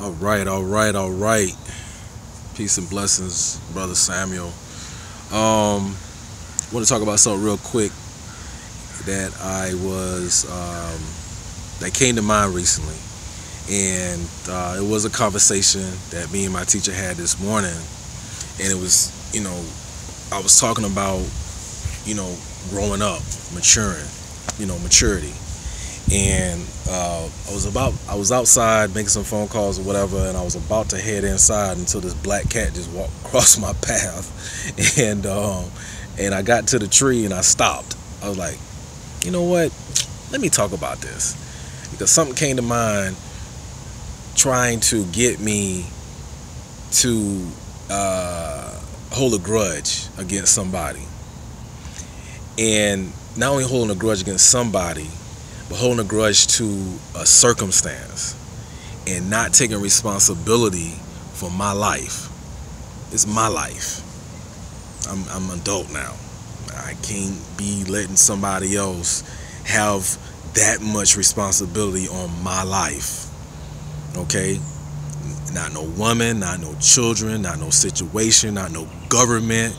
All right. Peace and blessings, brother Samuel. Want to talk about something real quick that that came to mind recently, and it was a conversation that me and my teacher had this morning, and it was, I was talking about, growing up, maturing, maturity. And I was outside making some phone calls or whatever, and I was about to head inside until this black cat just walked across my path, and I got to the tree and I stopped. I was like, you know what? Let me talk about this, because something came to mind trying to get me to hold a grudge against somebody, and not only holding a grudge against somebody, but holding a grudge to a circumstance and not taking responsibility for my life. It's my life. I'm an adult now. I can't be letting somebody else have that much responsibility on my life. Okay? Not no woman, not no children, not no situation, not no government,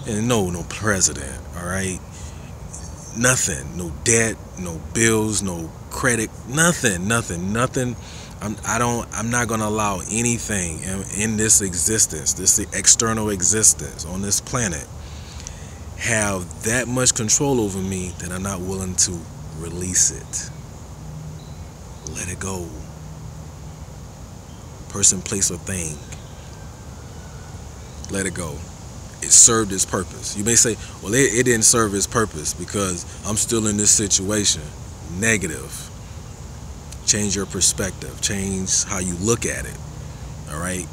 and no president. All right? Nothing, no debt, no bills, no credit, nothing. I'm not gonna allow anything in this existence, this external existence on this planet, have that much control over me that I'm not willing to release it. Let it go. Person, place, or thing. Let it go. It served its purpose. You may say, well, it didn't serve its purpose because I'm still in this situation. Negative. Change your perspective. Change how you look at it. All right?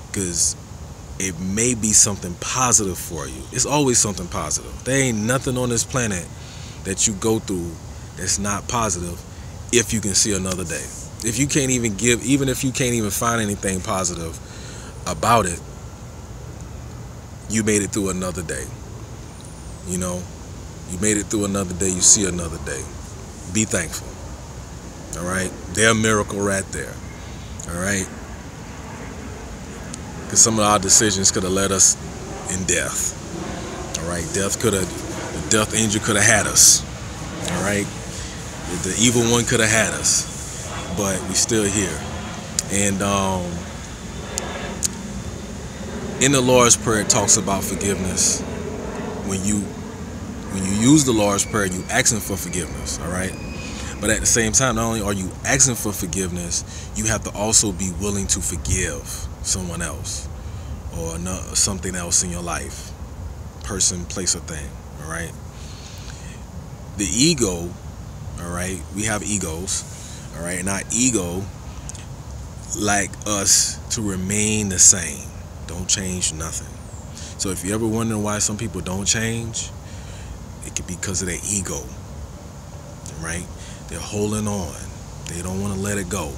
Because it may be something positive for you. It's always something positive. There ain't nothing on this planet that you go through that's not positive if you can see another day. If you can't even even if you can't even find anything positive about it, you made it through another day. You made it through another day. You see another day. Be thankful. All right? They're a miracle right there. All right? Because some of our decisions could have led us in death. All right? The death angel could have had us. All right? The evil one could have had us. But we still here. And in the Lord's Prayer, it talks about forgiveness. When you use the Lord's Prayer, you asking for forgiveness, all right? But at the same time, not only are you asking for forgiveness, you have to also be willing to forgive someone else or something else in your life, person, place, or thing, all right? The ego, all right? We have egos, all right? And our ego like us to remain the same. Don't change nothing. So if you're ever wondering why some people don't change, it could be because of their ego, right? They're holding on. They don't want to let it go,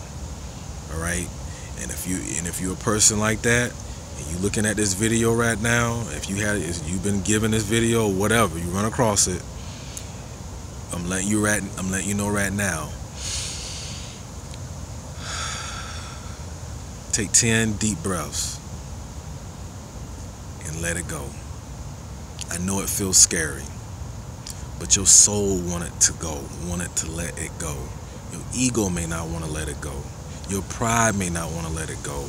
all right? And if you're a person like that, and you're looking at this video right now, if you've been given this video or whatever, you run across it, I'm letting you know right now. Take 10 deep breaths. And let it go. I know it feels scary, but your soul wanted to let it go. Your ego may not want to let it go. Your pride may not want to let it go.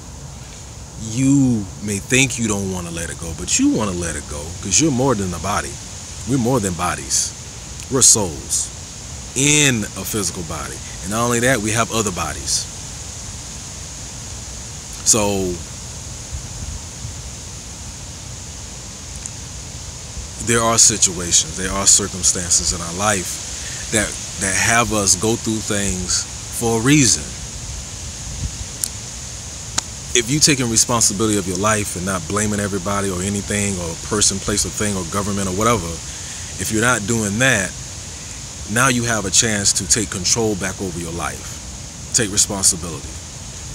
You may think you don't want to let it go, but you want to let it go because you're more than a body. We're more than bodies. We're souls in a physical body. And not only that, we have other bodies. So there are situations, there are circumstances in our life that have us go through things for a reason. If you taking responsibility of your life and not blaming everybody or anything or person, place, or thing or government or whatever, if you're not doing that, now you have a chance to take control back over your life. Take responsibility.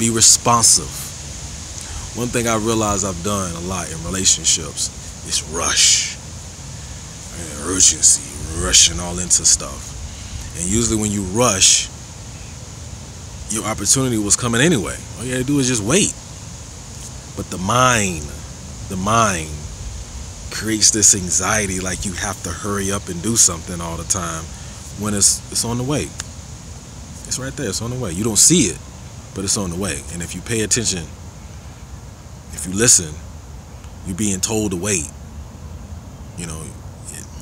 Be responsive. One thing I realize I've done a lot in relationships is rush. Urgency, rushing all into stuff. And usually when you rush, your opportunity was coming anyway. All you had to do is just wait. But the mind creates this anxiety like you have to hurry up and do something all the time when it's on the way. It's right there. It's on the way. You don't see it, but it's on the way. And if you pay attention, if you listen, you're being told to wait. You know,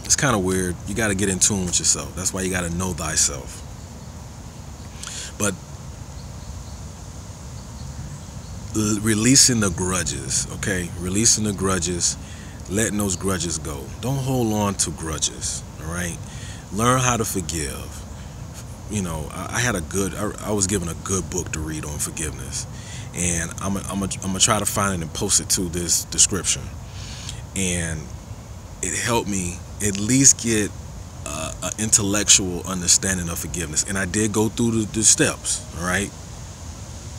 it's kind of weird. You got to get in tune with yourself. That's why you got to know thyself. But releasing the grudges, okay? Releasing the grudges, letting those grudges go. Don't hold on to grudges, all right? Learn how to forgive. You know, I was given a good book to read on forgiveness, and I'm gonna try to find it and post it to this description. And it helped me at least get an intellectual understanding of forgiveness. And I did go through the steps, all right?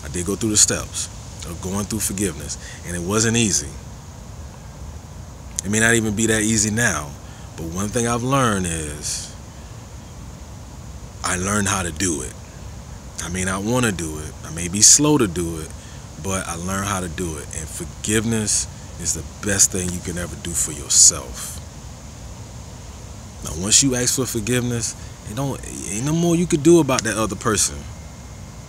I did go through the steps of going through forgiveness, and it wasn't easy. It may not even be that easy now, but one thing I've learned is I learned how to do it. I may not want to do it. I may be slow to do it, but I learned how to do it. And forgiveness is the best thing you can ever do for yourself. Now, once you ask for forgiveness, ain't no more you could do about that other person,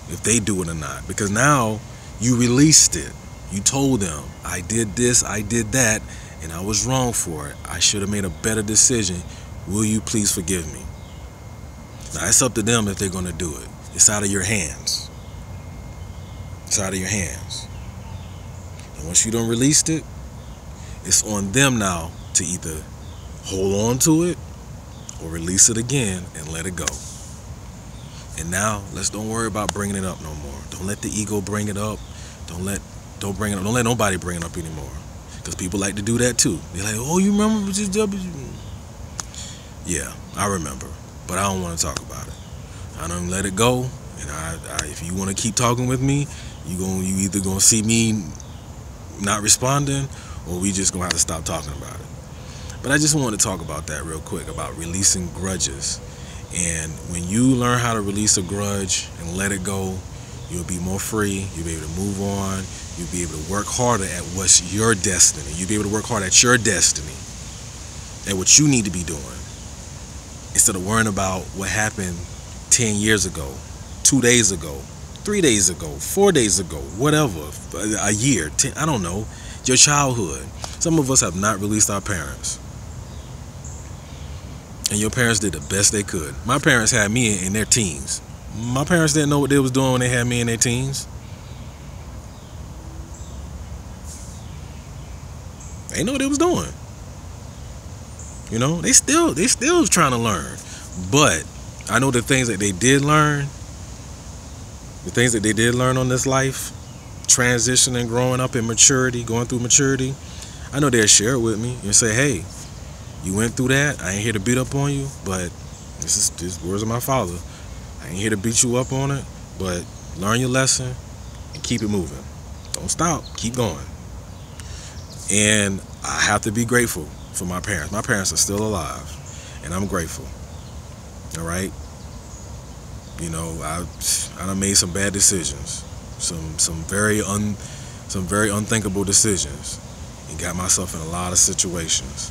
if they do it or not. Because now you released it. You told them, I did this, I did that, and I was wrong for it. I should have made a better decision. Will you please forgive me? Now, it's up to them if they're going to do it. It's out of your hands. It's out of your hands. And once you done released it, it's on them now to either hold on to it or release it again and let it go. And now, don't worry about bringing it up no more. Don't let the ego bring it up. Don't let nobody bring it up anymore. Because people like to do that too. They're like, oh, you remember this W? Yeah, I remember. But I don't want to talk about it. I don't let it go. And if you want to keep talking with me, you either gonna see me not responding, or we just gonna have to stop talking about it. But I just want to talk about that real quick, about releasing grudges. And when you learn how to release a grudge and let it go, you'll be more free. You'll be able to move on. You'll be able to work harder at what's your destiny. You'll be able to work hard at your destiny, at what you need to be doing, instead of worrying about what happened 10 years ago, 2 days ago, 3 days ago, 4 days ago, whatever, a year, 10, I don't know, your childhood. Some of us have not released our parents. And your parents did the best they could. My parents had me in their teens. My parents didn't know what they was doing when they had me in their teens. They didn't know what they was doing. You know, they still trying to learn. But I know the things that they did learn, on this life, transitioning, growing up in maturity, going through maturity, I know they'll share it with me and say, hey, you went through that. I ain't here to beat up on you, but this words of my father. I ain't here to beat you up on it, but learn your lesson and keep it moving. Don't stop. Keep going. And I have to be grateful for my parents. My parents are still alive, and I'm grateful. All right. You know, I done made some bad decisions, some very unthinkable decisions, and got myself in a lot of situations.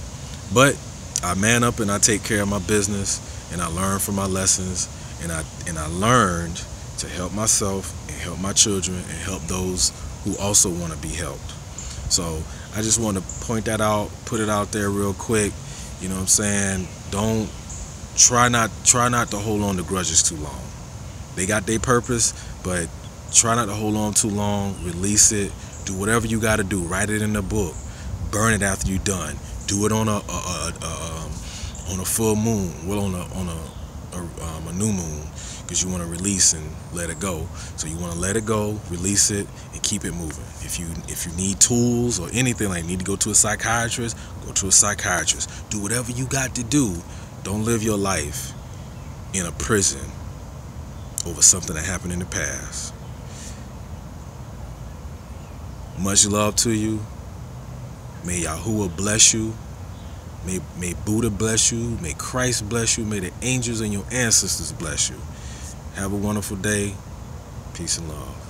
But I man up and I take care of my business, and I learn from my lessons, and I learned to help myself and help my children and help those who also want to be helped. So I just want to point that out, put it out there real quick. You know what I'm saying? Don't try not to hold on to grudges too long. They got their purpose, but try not to hold on too long. Release it. Do whatever you got to do. Write it in the book. Burn it after you're done. Do it on a full moon. Well, on a new moon, because you want to release and let it go. So you want to let it go, release it, and keep it moving. If you need tools or anything, like need to go to a psychiatrist, go to a psychiatrist. Do whatever you got to do. Don't live your life in a prison over something that happened in the past. Much love to you. May Yahuwah bless you. May Buddha bless you. May Christ bless you. May the angels and your ancestors bless you. Have a wonderful day. Peace and love.